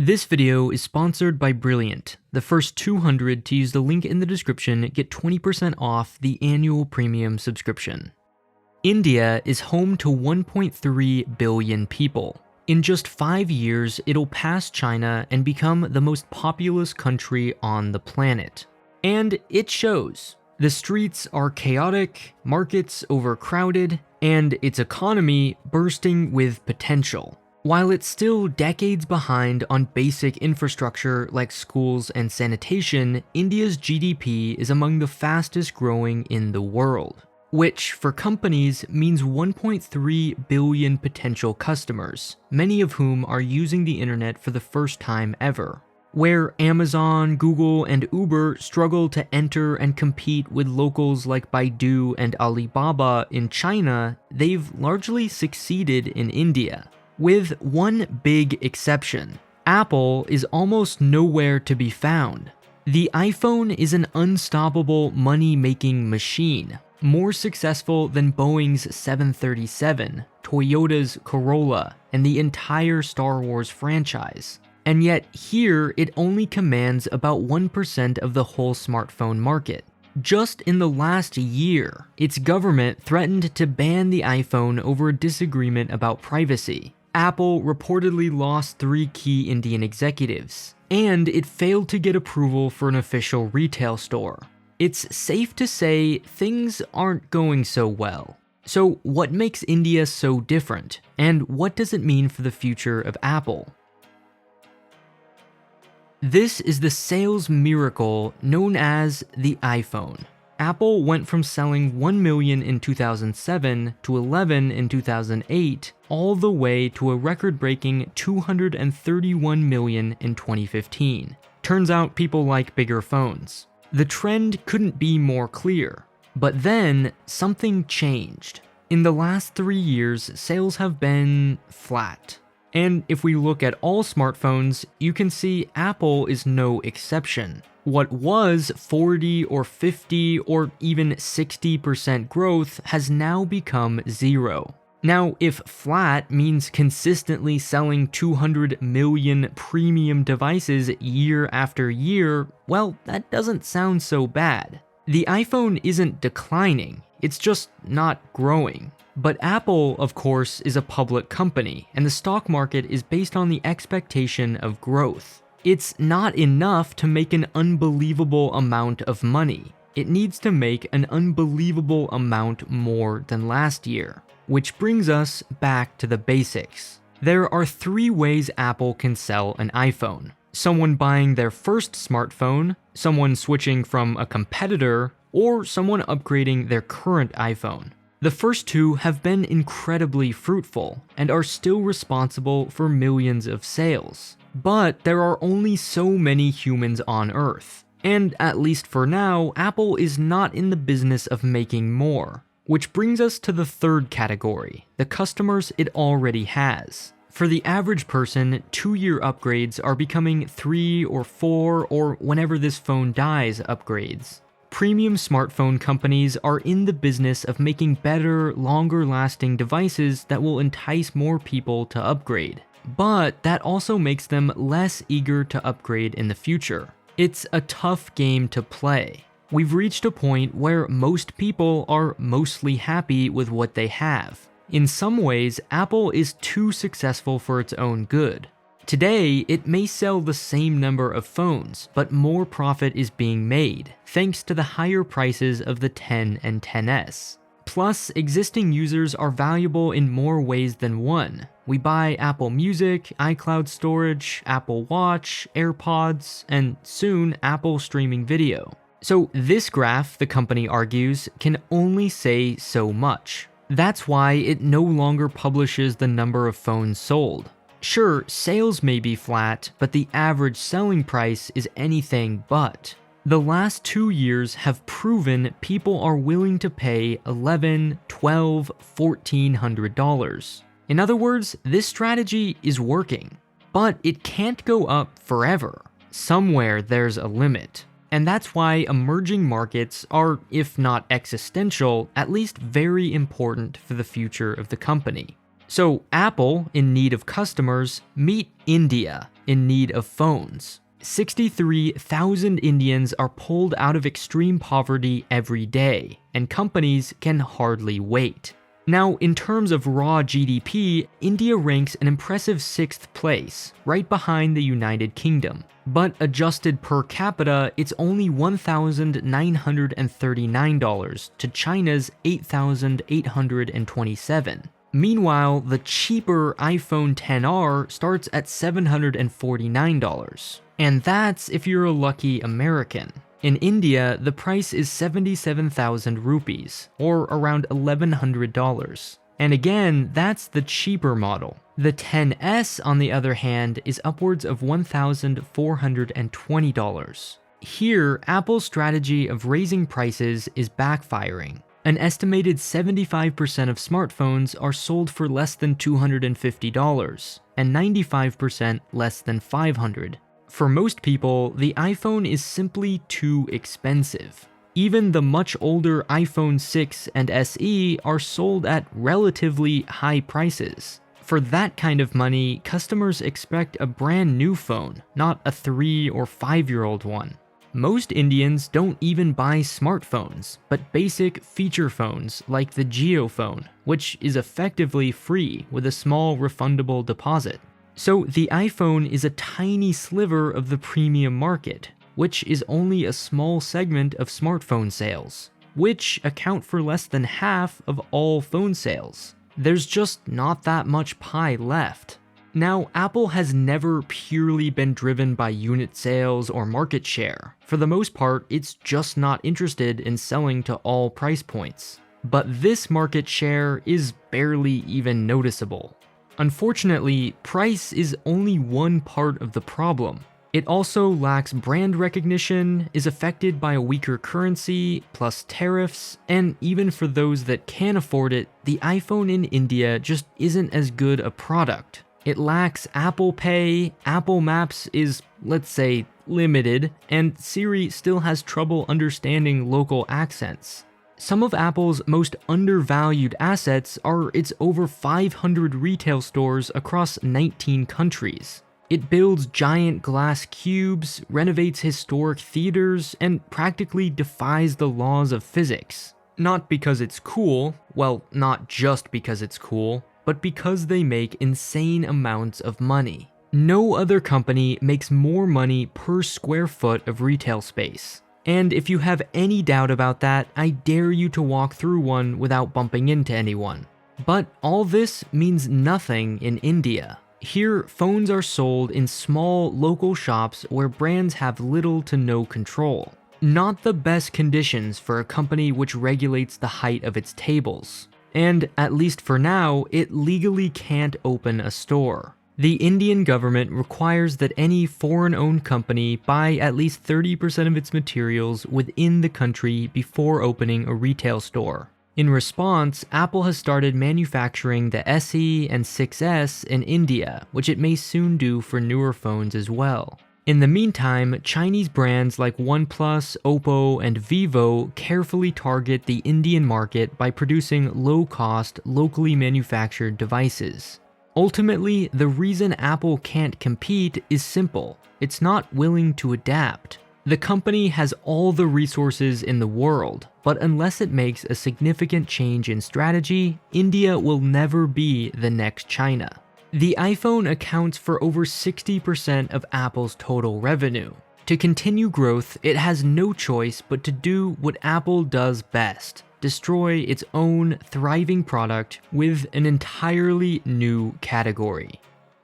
This video is sponsored by Brilliant. The first 200 to use the link in the description get 20% off the annual premium subscription. India is home to 1.3 billion people. In just 5 years, it'll pass China and become the most populous country on the planet. And it shows. The streets are chaotic, markets overcrowded, and its economy bursting with potential. While it's still decades behind on basic infrastructure like schools and sanitation, India's GDP is among the fastest growing in the world, which for companies means 1.3 billion potential customers, many of whom are using the internet for the first time ever. Where Amazon, Google, and Uber struggle to enter and compete with locals like Baidu and Alibaba in China, they've largely succeeded in India. With one big exception, Apple is almost nowhere to be found. The iPhone is an unstoppable money-making machine, more successful than Boeing's 737, Toyota's Corolla, and the entire Star Wars franchise. And yet here it only commands about 1% of the whole smartphone market. Just in the last year, its government threatened to ban the iPhone over a disagreement about privacy. Apple reportedly lost 3 key Indian executives, and it failed to get approval for an official retail store. It's safe to say things aren't going so well. So what makes India so different, and what does it mean for the future of Apple? This is the sales miracle known as the iPhone. Apple went from selling 1 million in 2007 to 11 in 2008, all the way to a record-breaking 231 million in 2015. Turns out people like bigger phones. The trend couldn't be more clear. But then, something changed. In the last 3 years, sales have been flat. And if we look at all smartphones, you can see Apple is no exception. What was 40 or 50 or even 60% growth has now become 0. Now, if flat means consistently selling 200 million premium devices year after year, well, that doesn't sound so bad. The iPhone isn't declining, it's just not growing. But Apple, of course, is a public company, and the stock market is based on the expectation of growth. It's not enough to make an unbelievable amount of money. It needs to make an unbelievable amount more than last year. Which brings us back to the basics. There are 3 ways Apple can sell an iPhone. Someone buying their first smartphone, someone switching from a competitor, or someone upgrading their current iPhone. The first 2 have been incredibly fruitful and are still responsible for millions of sales. But there are only so many humans on Earth. And at least for now, Apple is not in the business of making more. Which brings us to the third category, the customers it already has. For the average person, 2-year upgrades are becoming 3 or 4 or whenever this phone dies upgrades. Premium smartphone companies are in the business of making better, longer-lasting devices that will entice more people to upgrade. But that also makes them less eager to upgrade in the future. It's a tough game to play. We've reached a point where most people are mostly happy with what they have. In some ways, Apple is too successful for its own good. Today, it may sell the same number of phones, but more profit is being made, thanks to the higher prices of the 10 and 10s. Plus, existing users are valuable in more ways than one. We buy Apple Music, iCloud storage, Apple Watch, AirPods, and soon Apple streaming video. So this graph, the company argues, can only say so much. That's why it no longer publishes the number of phones sold. Sure, sales may be flat, but the average selling price is anything but. The last 2 years have proven people are willing to pay $1,100, $1,200, $1,400. In other words, this strategy is working. But it can't go up forever. Somewhere there's a limit. And that's why emerging markets are, if not existential, at least very important for the future of the company. So Apple, in need of customers, meet India, in need of phones. 63,000 Indians are pulled out of extreme poverty every day, and companies can hardly wait. Now, in terms of raw GDP, India ranks an impressive 6th place, right behind the United Kingdom. But adjusted per capita, it's only $1,939 to China's $8,827. Meanwhile, the cheaper iPhone XR starts at $749. And that's if you're a lucky American. In India, the price is 77,000 rupees, or around $1,100. And again, that's the cheaper model. The XS, on the other hand, is upwards of $1,420. Here, Apple's strategy of raising prices is backfiring. An estimated 75% of smartphones are sold for less than $250, and 95% less than $500. For most people, the iPhone is simply too expensive. Even the much older iPhone 6 and SE are sold at relatively high prices. For that kind of money, customers expect a brand new phone, not a 3 or 5-year-old one. Most Indians don't even buy smartphones, but basic feature phones like the Jio phone, which is effectively free with a small refundable deposit. So the iPhone is a tiny sliver of the premium market, which is only a small segment of smartphone sales, which account for less than half of all phone sales. There's just not that much pie left. Now, Apple has never purely been driven by unit sales or market share. For the most part, it's just not interested in selling to all price points. But this market share is barely even noticeable. Unfortunately, price is only one part of the problem. It also lacks brand recognition, is affected by a weaker currency, plus tariffs, and even for those that can afford it, the iPhone in India just isn't as good a product. It lacks Apple Pay, Apple Maps is, let's say, limited, and Siri still has trouble understanding local accents. Some of Apple's most undervalued assets are its over 500 retail stores across 19 countries. It builds giant glass cubes, renovates historic theaters, and practically defies the laws of physics. Not because it's cool, well, not just because it's cool, but because they make insane amounts of money. No other company makes more money per square foot of retail space. And if you have any doubt about that, I dare you to walk through one without bumping into anyone. But all this means nothing in India. Here, phones are sold in small local shops where brands have little to no control. Not the best conditions for a company which regulates the height of its tables. And, at least for now, it legally can't open a store. The Indian government requires that any foreign-owned company buy at least 30% of its materials within the country before opening a retail store. In response, Apple has started manufacturing the SE and 6S in India, which it may soon do for newer phones as well. In the meantime, Chinese brands like OnePlus, Oppo, and Vivo carefully target the Indian market by producing low-cost, locally manufactured devices. Ultimately, the reason Apple can't compete is simple. It's not willing to adapt. The company has all the resources in the world, but unless it makes a significant change in strategy, India will never be the next China. The iPhone accounts for over 60% of Apple's total revenue. To continue growth, it has no choice but to do what Apple does best: destroy its own thriving product with an entirely new category.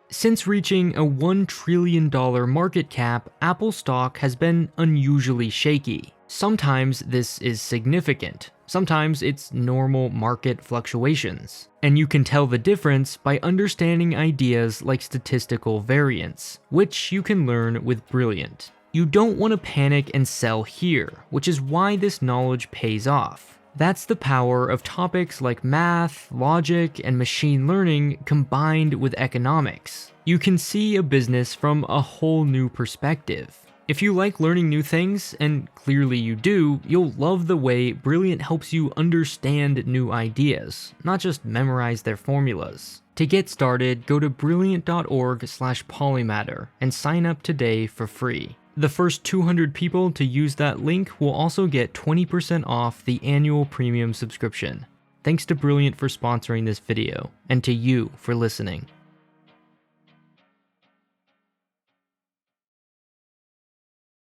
Since reaching a $1 trillion market cap, Apple stock has been unusually shaky. Sometimes this is significant. Sometimes it's normal market fluctuations. And you can tell the difference by understanding ideas like statistical variance, which you can learn with Brilliant. You don't want to panic and sell here, which is why this knowledge pays off. That's the power of topics like math, logic, and machine learning combined with economics. You can see a business from a whole new perspective. If you like learning new things, and clearly you do, you'll love the way Brilliant helps you understand new ideas, not just memorize their formulas. To get started, go to brilliant.org/polymatter and sign up today for free. The first 200 people to use that link will also get 20% off the annual premium subscription. Thanks to Brilliant for sponsoring this video, and to you for listening.